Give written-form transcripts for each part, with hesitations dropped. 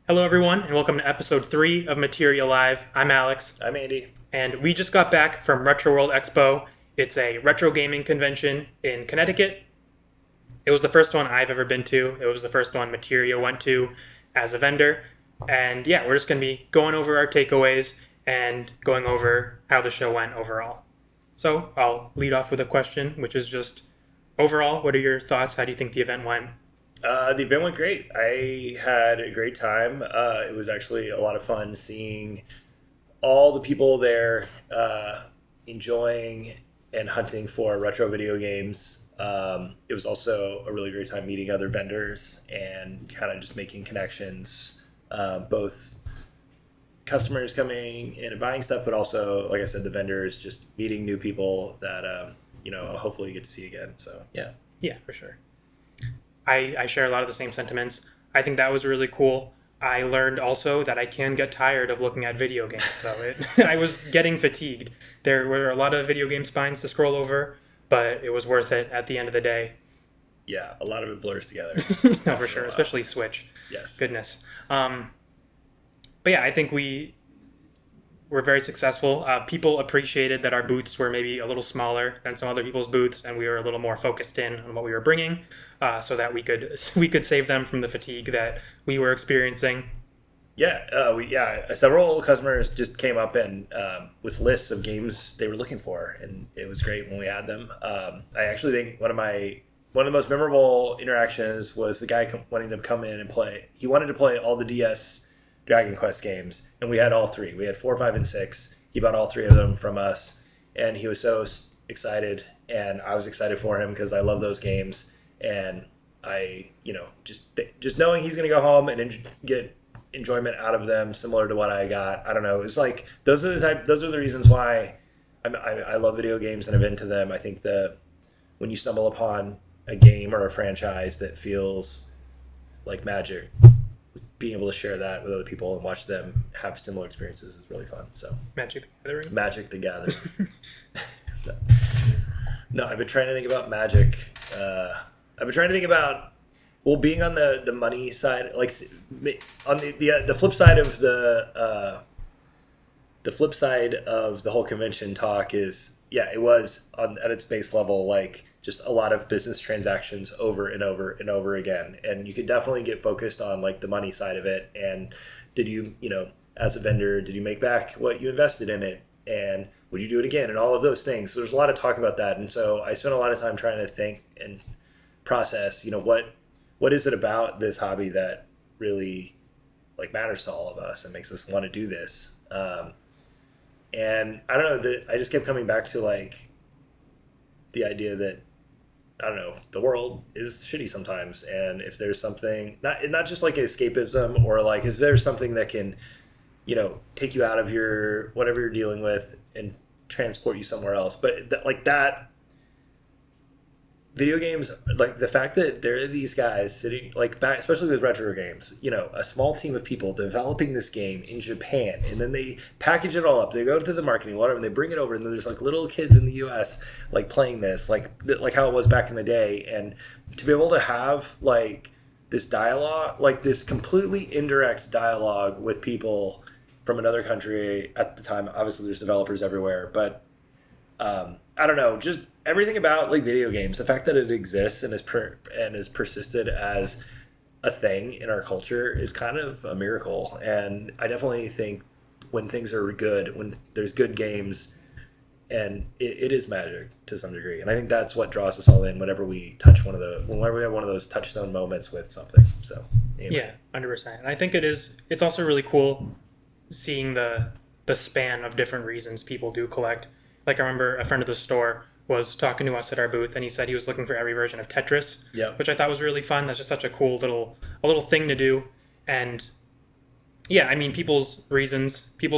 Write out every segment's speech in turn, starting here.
Hello, everyone, and welcome to episode 3 of Materia Live. I'm Alex, I'm Andy. and we just got back from Retro World Expo. It's a retro gaming convention in Connecticut. It was the first one I've ever been to. It was the first one Materia went to as a vendor. And yeah, we're just going to be going over our takeaways and going over how the show went overall. So I'll lead off with a question, which is just overall, what are your thoughts? How do you think the event went? The event went great. I had a great time. It was actually a lot of fun seeing all the people there enjoying and hunting for retro video games. It was also a really great time meeting other vendors and kind of just making connections, both customers coming in and buying stuff, but also, like I said, the vendors, just meeting new people that, I'll hopefully get to see again. So, yeah. Yeah, for sure. I share a lot of the same sentiments. I think that was really cool. I learned also that I can get tired of looking at video games, though. I was getting fatigued. There were a lot of video game spines to scroll over, but it was worth it at the end of the day. Yeah, a lot of it blurs together. No, for sure, especially Switch. Yes. Goodness. But yeah, I think we were very successful. People appreciated that our booths were maybe a little smaller than some other people's booths, and we were a little more focused in on what we were bringing, so that we could save them from the fatigue that we were experiencing. Yeah, several customers just came up and with lists of games they were looking for, and it was great when we had them. I actually think one of the most memorable interactions was the guy wanting to come in and play. He wanted to play all the DS Dragon Quest games, and we had all three. We had 4, 5, and 6. He bought all three of them from us, and he was so excited, and I was excited for him because I love those games, and I, just knowing he's going to go home and get enjoyment out of them, similar to what I got. I don't know. It's like those are the reasons why I love video games and I've been into them. I think when you stumble upon a game or a franchise that feels like magic, being able to share that with other people and watch them have similar experiences is really fun. So Magic the Gathering. No, I've been trying to think about Magic. I've been trying to think about being on the money side, like on the flip side of the whole convention talk is, yeah, it was at its base level, like just a lot of business transactions over and over and over again. And you could definitely get focused on like the money side of it. And did you, as a vendor, did you make back what you invested in it? And would you do it again? And all of those things. So there's a lot of talk about that. And so I spent a lot of time trying to think and process, what is it about this hobby that really like matters to all of us and makes us want to do this? And I don't know, I just kept coming back to like the idea that, I don't know, the world is shitty sometimes, and if there's something not just like escapism, or like is there something that can take you out of your whatever you're dealing with and transport you somewhere else, but that video games, like the fact that there are these guys sitting like back, especially with retro games, a small team of people developing this game in Japan, and then they package it all up. They go to the marketing, whatever, and they bring it over, and then there's like little kids in the U.S. like playing this, like how it was back in the day, and to be able to have like this dialogue, like this completely indirect dialogue with people from another country at the time. Obviously, there's developers everywhere, but I don't know, just everything about like video games, the fact that it exists and is persisted as a thing in our culture is kind of a miracle. And I definitely think when things are good, when there's good games, and it is magic to some degree. And I think that's what draws us all in whenever we whenever we have one of those touchstone moments with something. So anyway. Yeah, 100%. And I think it's also really cool seeing the span of different reasons people do collect. Like I remember a friend of the store was talking to us at our booth, and he said he was looking for every version of Tetris, which I thought was really fun. That's just such a cool little thing to do. And yeah, I mean, people's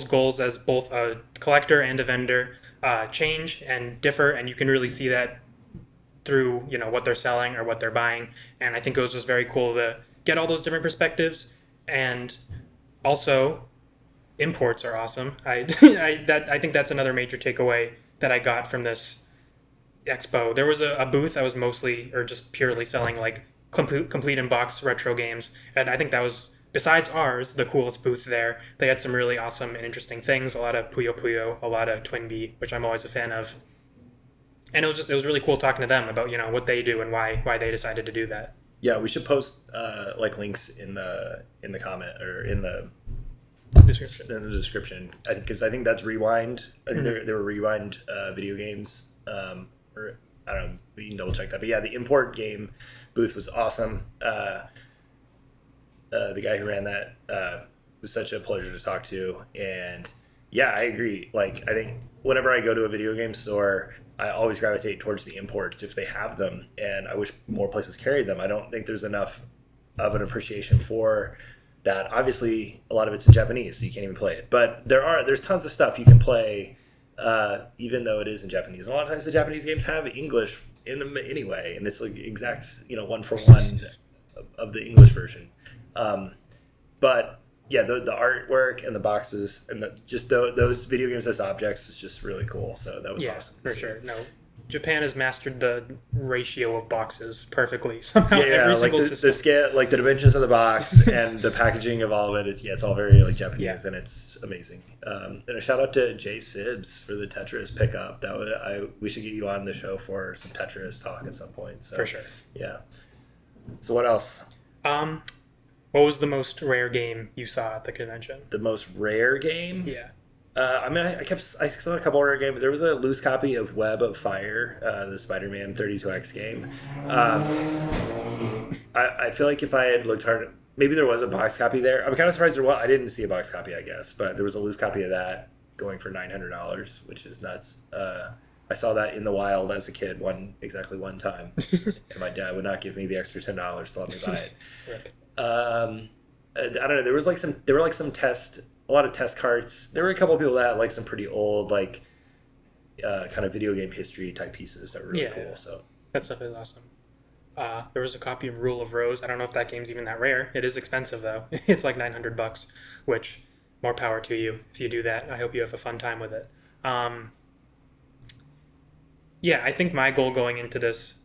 goals as both a collector and a vendor change and differ, and you can really see that through what they're selling or what they're buying. And I think it was just very cool to get all those different perspectives. And also, imports are awesome. I think that's another major takeaway that I got from this expo. There was a booth that was mostly or just purely selling like complete in box retro games, and I think that was besides ours, the coolest booth there. They had some really awesome and interesting things. A lot of Puyo Puyo, a lot of Twin Bee, which I'm always a fan of. And it was really cool talking to them about what they do and why they decided to do that. Yeah, we should post like links in the comment or in the description, because I think that's Rewind. I think they were Rewind video games, or I don't know. We can double check that. But yeah, the import game booth was awesome. The guy who ran that was such a pleasure to talk to, and yeah, I agree. Like, I think whenever I go to a video game store, I always gravitate towards the imports if they have them, and I wish more places carried them. I don't think there's enough of an appreciation for that. Obviously, a lot of it's in Japanese, so you can't even play it. But there's tons of stuff you can play, even though it is in Japanese. And a lot of times the Japanese games have English in them anyway, and it's like exact, one for one of the English version. But yeah, the artwork and the boxes and those video games as objects is just really cool. So that was awesome. For sure. No, Japan has mastered the ratio of boxes perfectly somehow. Yeah, every like single the system. scale, like the dimensions of the box and the packaging of all of it. It's all very like Japanese, and it's amazing. And a shout out to Jay Sibbs for the Tetris pickup. We should get you on the show for some Tetris talk at some point. So, for sure. Yeah. So what else? What was the most rare game you saw at the convention? The most rare game? Yeah. I saw a couple rare games. There was a loose copy of Web of Fire, the Spider-Man 32X game. I feel like if I had looked hard, maybe there was a box copy there. I'm kind of surprised there was. I didn't see a box copy, I guess, but there was a loose copy of that going for $900, which is nuts. I saw that in the wild as a kid exactly one time, and my dad would not give me the extra $10 to let me buy it. Rip. I don't know. There were a lot of test carts. There were a couple of people that had like some pretty old, like kind of video game history type pieces that were really cool. So that stuff is awesome. There was a copy of Rule of Rose. I don't know if that game's even that rare. It is expensive though. It's like $900, which more power to you if you do that. I hope you have a fun time with it. I think my goal going into this,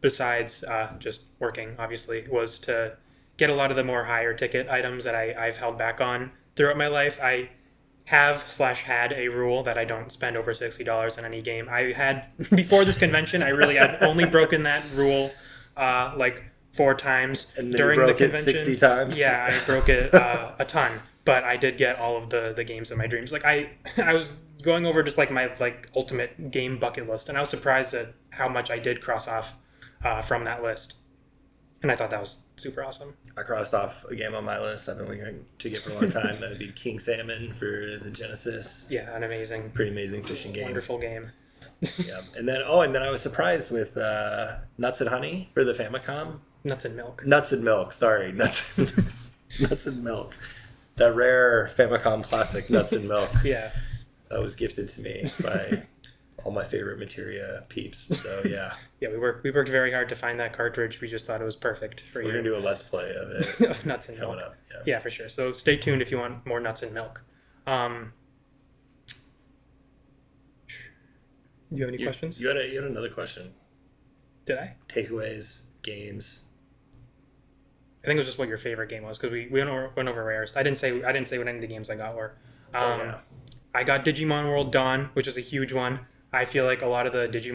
besides just working, obviously, was to get a lot of the more higher ticket items that I've held back on throughout my life. I had a rule that I don't spend over $60 on any game. I had, before this convention, I really had only broken that rule like 4 times. And then during you broke the it convention. 60 times? Yeah, I broke it a ton. But I did get all of the games of my dreams. Like I was going over just like my ultimate game bucket list, and I was surprised at how much I did cross off from that list. And I thought that was super awesome. I crossed off a game on my list I've been looking to get for a long time. That would be King Salmon for the Genesis. Yeah, an amazing, pretty amazing fishing game. Wonderful game. Yeah, and then I was surprised with Nuts and Honey for the Famicom. Nuts and Milk. Nuts and Milk. Sorry, Nuts and Milk. That rare Famicom classic Nuts and Milk. Yeah, that was gifted to me by all my favorite Materia peeps. So yeah. Yeah, we worked very hard to find that cartridge. We just thought it was perfect for you. We're gonna do a let's play of it. Of Nuts and coming Milk. Up. Yeah, for sure. So stay tuned if you want more Nuts and Milk. Do you have any questions? You had another question. Did I? Takeaways, games. I think it was just what your favorite game was, because we went over rares. I didn't say what any of the games I got were. I got Digimon World Dawn, which is a huge one. I feel like a lot of the just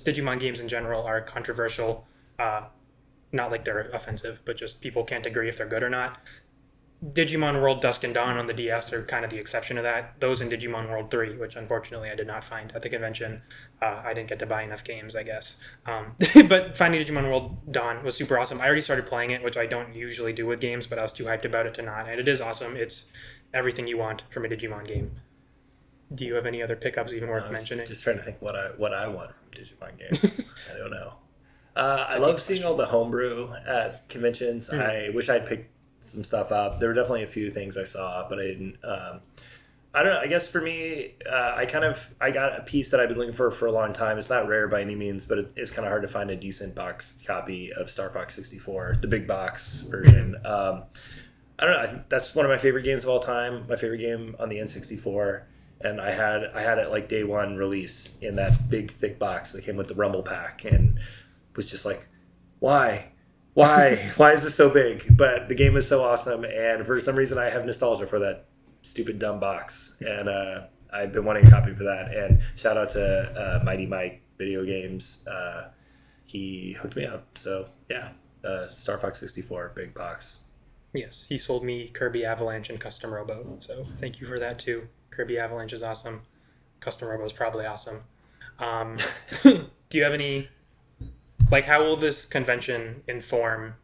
Digimon games in general are controversial. Not like they're offensive, but just people can't agree if they're good or not. Digimon World Dusk and Dawn on the DS are kind of the exception to that. Those in Digimon World 3, which unfortunately I did not find at the convention. I didn't get to buy enough games, I guess. But finding Digimon World Dawn was super awesome. I already started playing it, which I don't usually do with games, but I was too hyped about it to not. And it is awesome. It's everything you want from a Digimon game. Do you have any other pickups even worth mentioning? Just trying to think what I want from a Digimon game. I don't know. I love seeing all the homebrew at conventions. Mm-hmm. I wish I'd picked some stuff up. There were definitely a few things I saw, but I didn't. I don't know. I guess for me, I got a piece that I've been looking for a long time. It's not rare by any means, but it's kind of hard to find a decent box copy of Star Fox 64, the big box version. I don't know. I think that's one of my favorite games of all time. My favorite game on the N64. And I had it like day one release in that big thick box that came with the Rumble Pack, and was just like, why Why? Why is this so big? But the game is so awesome, and for some reason I have nostalgia for that stupid dumb box, and I've been wanting a copy for that. And shout out to Mighty Mike Video Games. He hooked me up. So yeah, Star Fox 64 big box. Yes, he sold me Kirby Avalanche and Custom Robo, so thank you for that too. Kirby Avalanche is awesome. Custom Robo is probably awesome. Do you have any, like, how will this convention inform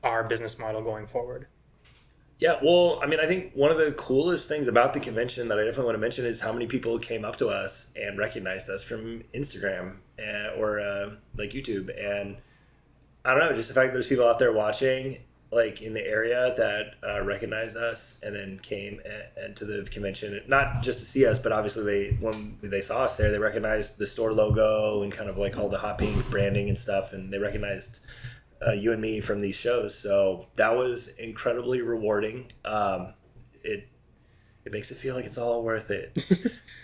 our business model going forward? Yeah, well, I mean, I think one of the coolest things about the convention that I definitely want to mention is how many people came up to us and recognized us from Instagram or like YouTube. And I don't know, just the fact that there's people out there watching, like in the area that recognized us and then came to the convention, not just to see us, but obviously when they saw us there, they recognized the store logo and kind of like all the hot pink branding and stuff, and they recognized you and me from these shows. So that was incredibly rewarding. It makes it feel like it's all worth it.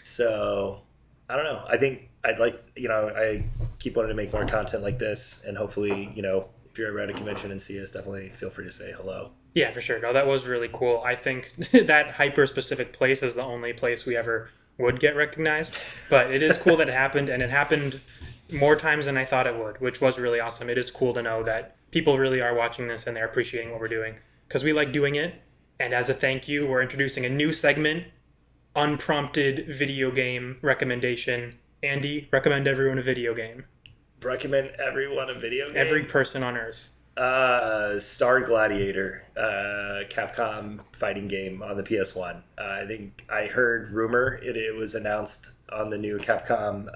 So I don't know. I think I'd like, I keep wanting to make more content like this, and hopefully, if you're ever at a convention and see us, definitely feel free to say hello. Yeah, for sure. No, that was really cool. I think that hyper-specific place is the only place we ever would get recognized. But it is cool that it happened, and it happened more times than I thought it would, which was really awesome. It is cool to know that people really are watching this and they're appreciating what we're doing, because we like doing it. And as a thank you, we're introducing a new segment, Unprompted Video Game Recommendation. Andy, recommend everyone a video game. Recommend everyone a video game? Every person on Earth. Star Gladiator, Capcom fighting game on the PS1. I think I heard rumor it was announced on the new Capcom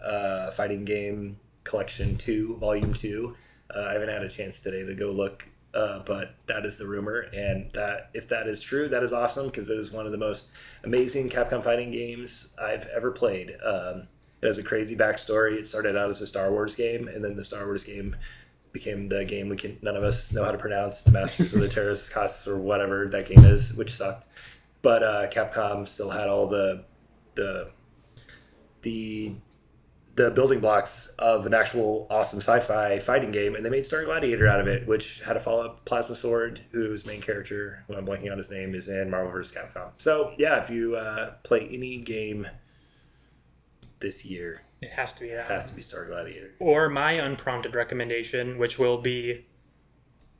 fighting game collection 2, volume 2. I haven't had a chance today to go look, but that is the rumor, and that if that is true, that is awesome, because it is one of the most amazing Capcom fighting games I've ever played. It has a crazy backstory. It started out as a Star Wars game, and then the Star Wars game became the game none of us know how to pronounce, the Masters of the Terrascus or whatever that game is, which sucked. But Capcom still had all the building blocks of an actual awesome sci-fi fighting game, and they made Star Gladiator out of it, which had a follow-up Plasma Sword, whose main character, when I'm blanking on his name, is in Marvel vs. Capcom. So yeah, if you play any game this year, it has to be that. It has to be Star Gladiator. Or my unprompted recommendation, which will be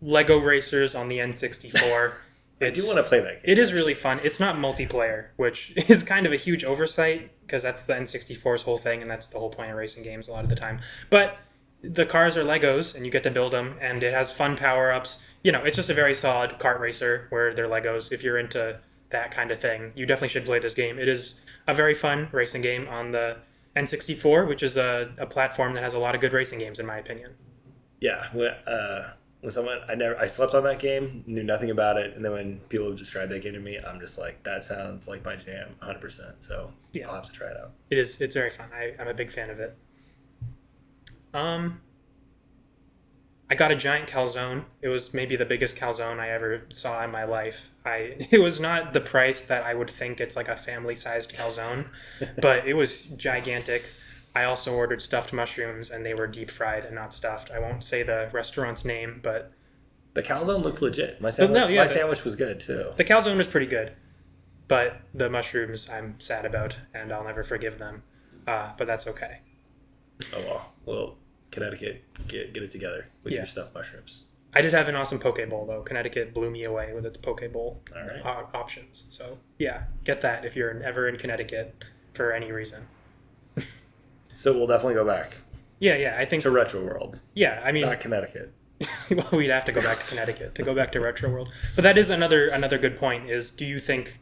Lego Racers on the N64. I do want to play that game. It is really fun. It's not multiplayer, which is kind of a huge oversight, because that's the N64's whole thing, and that's the whole point of racing games a lot of the time. But the cars are Legos, and you get to build them, and it has fun power-ups. It's just a very solid kart racer where they're Legos. If you're into that kind of thing, you definitely should play this game. It is a very fun racing game on the N64, which is a platform that has a lot of good racing games, in my opinion. Yeah, when someone I slept on that game, knew nothing about it, and then when people describe that game to me, I'm just like, that sounds like my jam, 100%. So yeah, I'll have to try it out. It's very fun. I'm a big fan of it. I got a giant calzone. It was maybe the biggest calzone I ever saw in my life. It was not the price that I would think it's like a family-sized calzone, but it was gigantic. I also ordered stuffed mushrooms, and they were deep fried and not stuffed. I won't say the restaurant's name, but the calzone looked legit. My sandwich was good too. The calzone was pretty good, but the mushrooms I'm sad about, and I'll never forgive them. But that's okay. Oh well, Connecticut, get it together with your stuffed mushrooms. I did have an awesome poke bowl though. Connecticut blew me away with its poke bowl options. So yeah, get that if you're ever in Connecticut for any reason. So we'll definitely go back. Yeah, I think to Retro World. Yeah, I mean, not Connecticut. Well, we'd have to go back to Connecticut to go back to Retro World. But that is another good point. Is do you think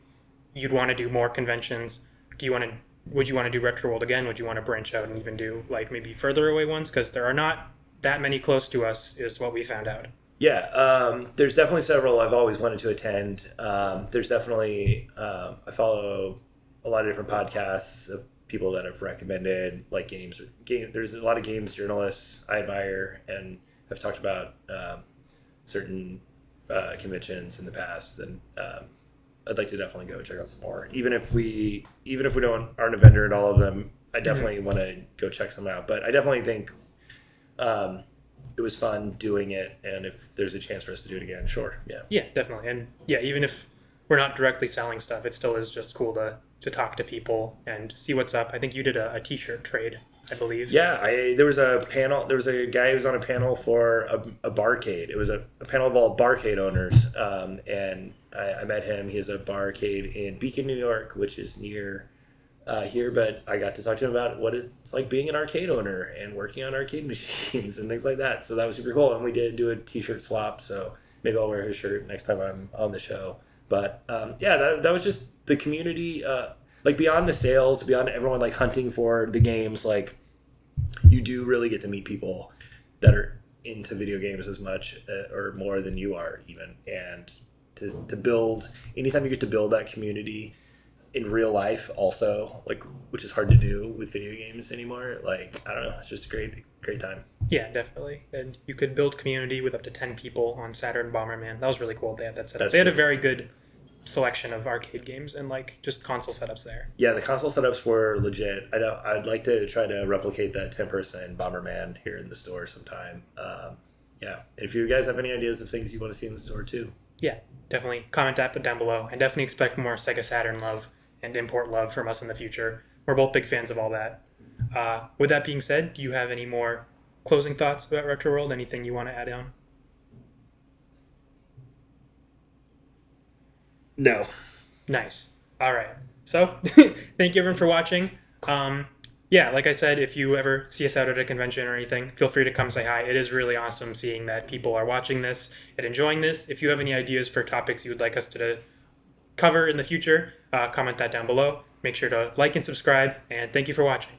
you'd want to do more conventions? Would you want to do Retro World again? Would you want to branch out and even do like maybe further away ones? Because there are not that many close to us, is what we found out. Yeah, there's definitely several I've always wanted to attend. There's definitely I follow a lot of different podcasts of people that have recommended like games. There's a lot of games journalists I admire and have talked about certain conventions in the past, and I'd like to definitely go check out some more. Even if we aren't a vendor at all of them, I definitely want to go check some out. But I definitely think it was fun doing it, and if there's a chance for us to do it again, sure, yeah. Yeah, definitely. And yeah, even if we're not directly selling stuff, it still is just cool to talk to people and see what's up. I think you did a t-shirt trade, I believe. Yeah, there was a panel. There was a guy who was on a panel for a barcade. It was a panel of all barcade owners, and I met him. He has a barcade in Beacon, New York, which is near here. But I got to talk to him about what it's like being an arcade owner and working on arcade machines and things like that. So that was super cool. And we did do a T-shirt swap. So maybe I'll wear his shirt next time I'm on the show. But yeah, that was just the community. Like beyond the sales, beyond everyone like hunting for the games, like you do really get to meet people that are into video games as much or more than you are even. And to build, anytime you get to build that community in real life also, like, which is hard to do with video games anymore. Like, I don't know, it's just a great time. Yeah, definitely. And you could build community with up to 10 people on Saturn Bomberman. That was really cool. They had that set up. They had a very good selection of arcade games and like just console setups there. Yeah, the console setups were legit. I know I'd like to try to replicate that 10-person Bomberman here in the store sometime. Yeah, if you guys have any ideas of things you want to see in the store too. Yeah, definitely comment that down below, and definitely expect more Sega Saturn love and import love from us in the future. We're both big fans of all that. With that being said, do you have any more closing thoughts about Retro World? Anything you want to add on? No. Nice. All right. So, thank you everyone for watching. Yeah, like I said, if you ever see us out at a convention or anything, feel free to come say hi. It is really awesome seeing that people are watching this and enjoying this. If you have any ideas for topics you would like us to cover in the future, comment that down below. Make sure to like and subscribe, and thank you for watching.